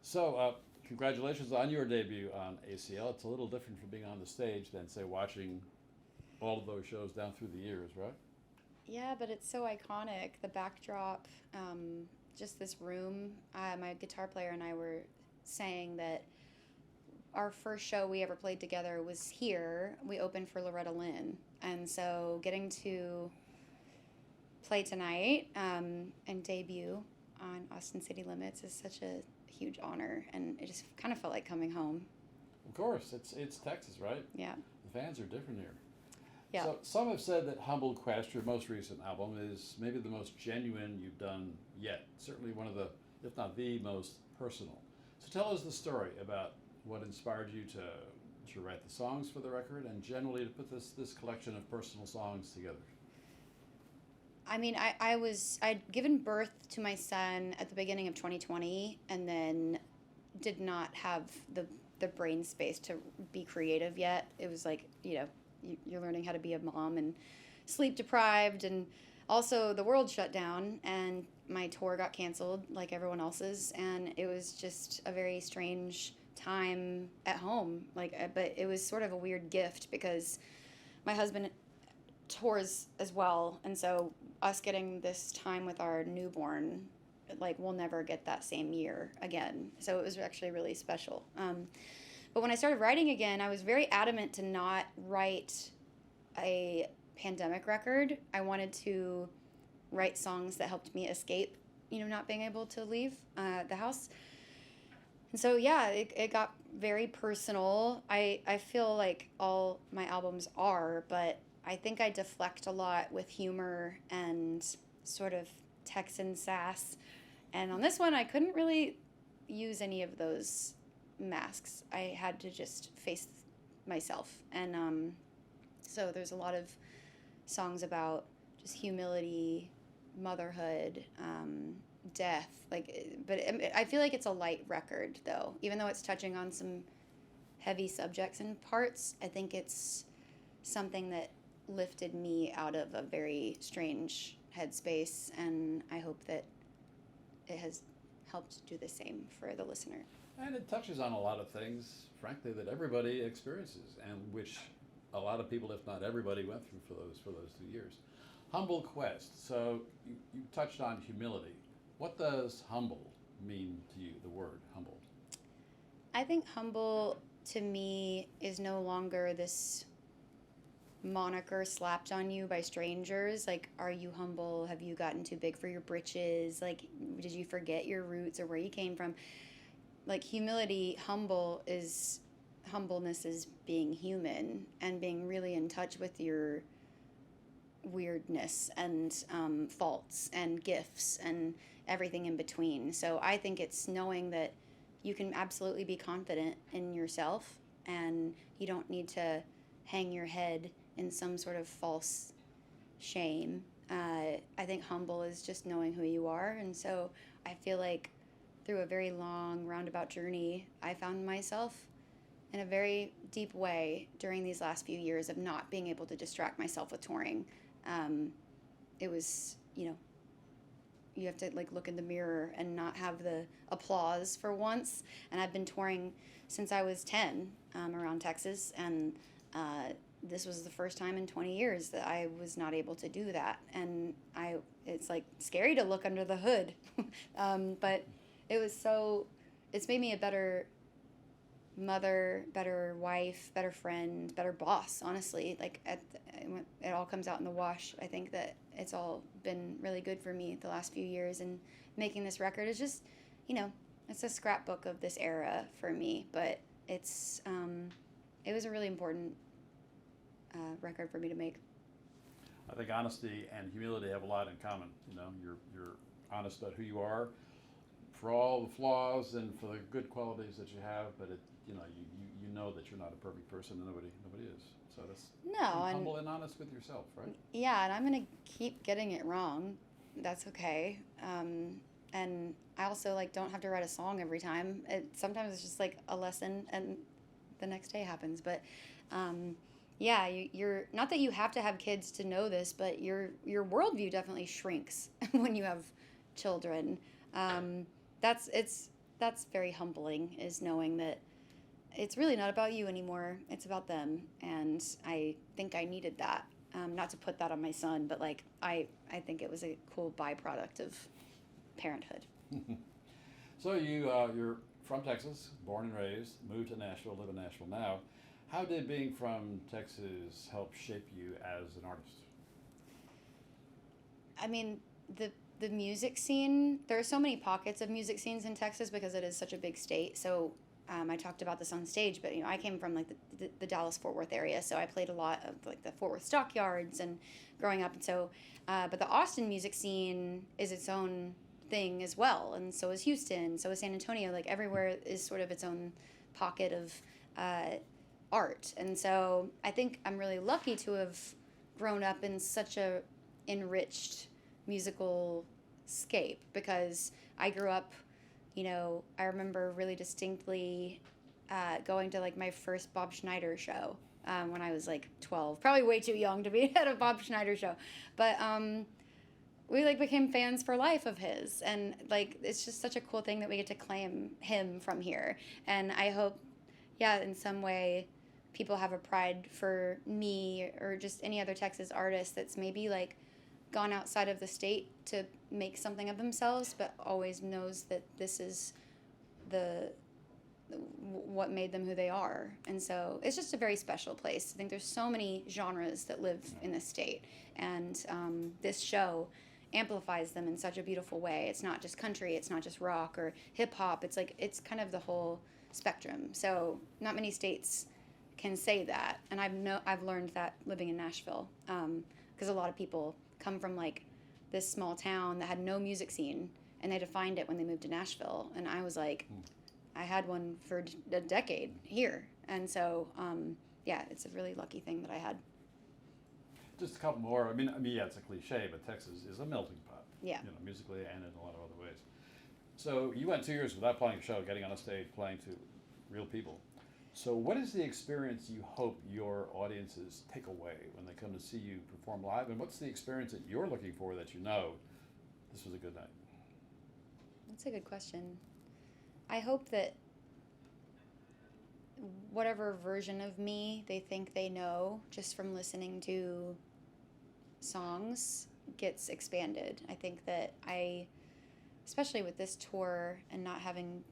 So, congratulations on your debut on ACL. It's a little different from being on the stage than, say, watching all of those shows down through the years, right? Yeah, but it's so iconic. The backdrop, just this room. My guitar player and I were saying that our first show we ever played together was here. We opened for Loretta Lynn. And so getting to play tonight and debut on Austin City Limits is such a huge honor. And it just kind of felt like coming home. Of course, it's Texas, right? Yeah. The fans are different here. Yeah. So, some have said that Humble Quest, your most recent album, is maybe the most genuine you've done yet. Certainly one of the, if not the most personal. So, tell us the story about what inspired you to write the songs for the record and generally to put this collection of personal songs together. I mean, I'd given birth to my son at the beginning of 2020 and then did not have the brain space to be creative yet. It was like, you're learning how to be a mom and sleep deprived. And also, the world shut down and my tour got canceled like everyone else's. And it was just a very strange time at home. But it was sort of a weird gift because my husband tours as well. And so, us getting this time with our newborn, like, we'll never get that same year again. So, it was actually really special. But when I started writing again, I was very adamant to not write a pandemic record. I wanted to write songs that helped me escape, not being able to leave the house. And so, yeah, it got very personal. I feel like all my albums are, but I think I deflect a lot with humor and sort of Texan sass. And on this one, I couldn't really use any of those masks. I had to just face myself. And so there's a lot of songs about just humility, motherhood, death. But I feel like it's a light record, though. Even though it's touching on some heavy subjects and parts, I think it's something that lifted me out of a very strange headspace. And I hope that it has helped do the same for the listener. And it touches on a lot of things, frankly, that everybody experiences and which a lot of people, if not everybody, went through for those 2 years. Humble Quest. So you touched on humility. What does humble mean to you, the word humble? I think humble to me is no longer this moniker slapped on you by strangers. Like, are you humble? Have you gotten too big for your britches? Like, did you forget your roots or where you came from? Like, humbleness is being human and being really in touch with your weirdness and faults and gifts and everything in between. So I think it's knowing that you can absolutely be confident in yourself and you don't need to hang your head in some sort of false shame. I think humble is just knowing who you are. And so I feel like through a very long roundabout journey, I found myself in a very deep way during these last few years of not being able to distract myself with touring. It was, you have to like look in the mirror and not have the applause for once. And I've been touring since I was 10 around Texas, and this was the first time in 20 years that I was not able to do that. And it's like scary to look under the hood, but it's made me a better mother, better wife, better friend, better boss, honestly. Like, it all comes out in the wash. I think that it's all been really good for me the last few years, and making this record is just, it's a scrapbook of this era for me, but it was a really important record for me to make. I think honesty and humility have a lot in common. You're honest about who you are, for all the flaws and for the good qualities that you have, but you know that you're not a perfect person, and nobody is. So that's No, being and humble and honest with yourself, right? yeah, and I'm gonna keep getting it wrong. That's okay. And I also like don't have to write a song every time. Sometimes it's just like a lesson, and the next day happens. But yeah, you're not that you have to have kids to know this, but your worldview definitely shrinks when you have children. That's it's that's very humbling, is knowing that it's really not about you anymore. It's about them. And I think I needed that. Not to put that on my son, but like I think it was a cool byproduct of parenthood. So you're from Texas, born and raised, moved to Nashville, live in Nashville now. How did being from Texas help shape you as an artist? I mean, the music scene, there are so many pockets of music scenes in Texas because it is such a big state. So I talked about this on stage, but I came from like the Dallas Fort Worth area, so I played a lot of like the Fort Worth Stockyards and growing up, and so but the Austin music scene is its own thing as well, and so is Houston, so is San Antonio. Like everywhere is sort of its own pocket of art, and so I think I'm really lucky to have grown up in such a enriched musical scape because I grew up. I remember really distinctly going to like my first Bob Schneider show when I was like 12, probably way too young to be at a Bob Schneider show, but we like became fans for life of his, and like it's just such a cool thing that we get to claim him from here. And I hope, yeah, in some way, people have a pride for me or just any other Texas artist that's maybe like gone outside of the state to make something of themselves, but always knows that this is what made them who they are. And so it's just a very special place. I think there's so many genres that live in this state, and this show amplifies them in such a beautiful way. It's not just country, it's not just rock or hip hop. It's like it's kind of the whole spectrum. So not many states can say that, and I've learned that living in Nashville, because a lot of people come from like this small town that had no music scene, and they had to find it when they moved to Nashville. And I was like, I had one for a decade here, and so yeah, it's a really lucky thing that I had. Just a couple more. I mean, yeah, it's a cliche, but Texas is a melting pot. Yeah. Musically and in a lot of other ways. So you went 2 years without playing a show, getting on a stage, playing to real people. So what is the experience you hope your audiences take away when they come to see you perform live? And what's the experience that you're looking for that this was a good night? That's a good question. I hope that whatever version of me they think they know just from listening to songs gets expanded. I think that especially with this tour and not having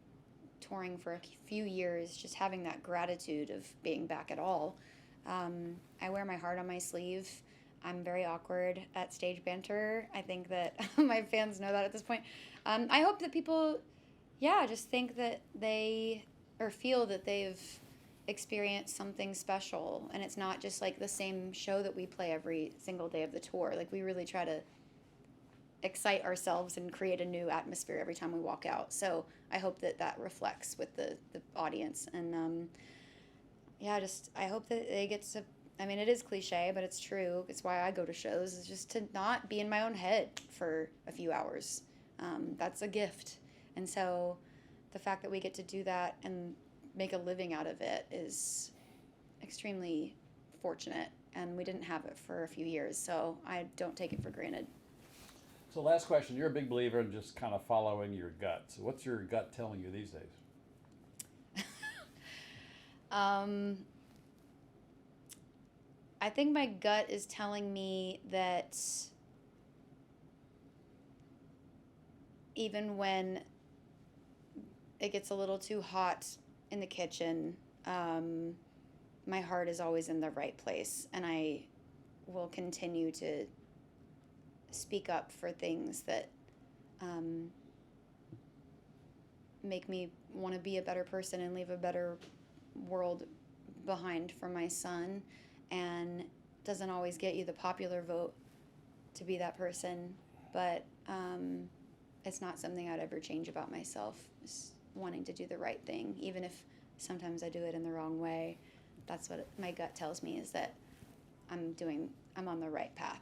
touring for a few years, just having that gratitude of being back at all. I wear my heart on my sleeve. I'm very awkward at stage banter. I think that my fans know that at this point. I hope that people, just think that or feel that they've experienced something special, and it's not just like the same show that we play every single day of the tour. Like we really try to excite ourselves and create a new atmosphere every time we walk out. So I hope that reflects with the audience. And I hope that they get to, I mean, it is cliche, but it's true. It's why I go to shows, is just to not be in my own head for a few hours. That's a gift. And so the fact that we get to do that and make a living out of it is extremely fortunate. And we didn't have it for a few years, so I don't take it for granted. So last question, you're a big believer in just kind of following your gut. So what's your gut telling you these days? I think my gut is telling me that even when it gets a little too hot in the kitchen, my heart is always in the right place, and I will continue to speak up for things that make me want to be a better person and leave a better world behind for my son. And doesn't always get you the popular vote to be that person, but it's not something I'd ever change about myself, is wanting to do the right thing, even if sometimes I do it in the wrong way. That's what my gut tells me, is that I'm on the right path.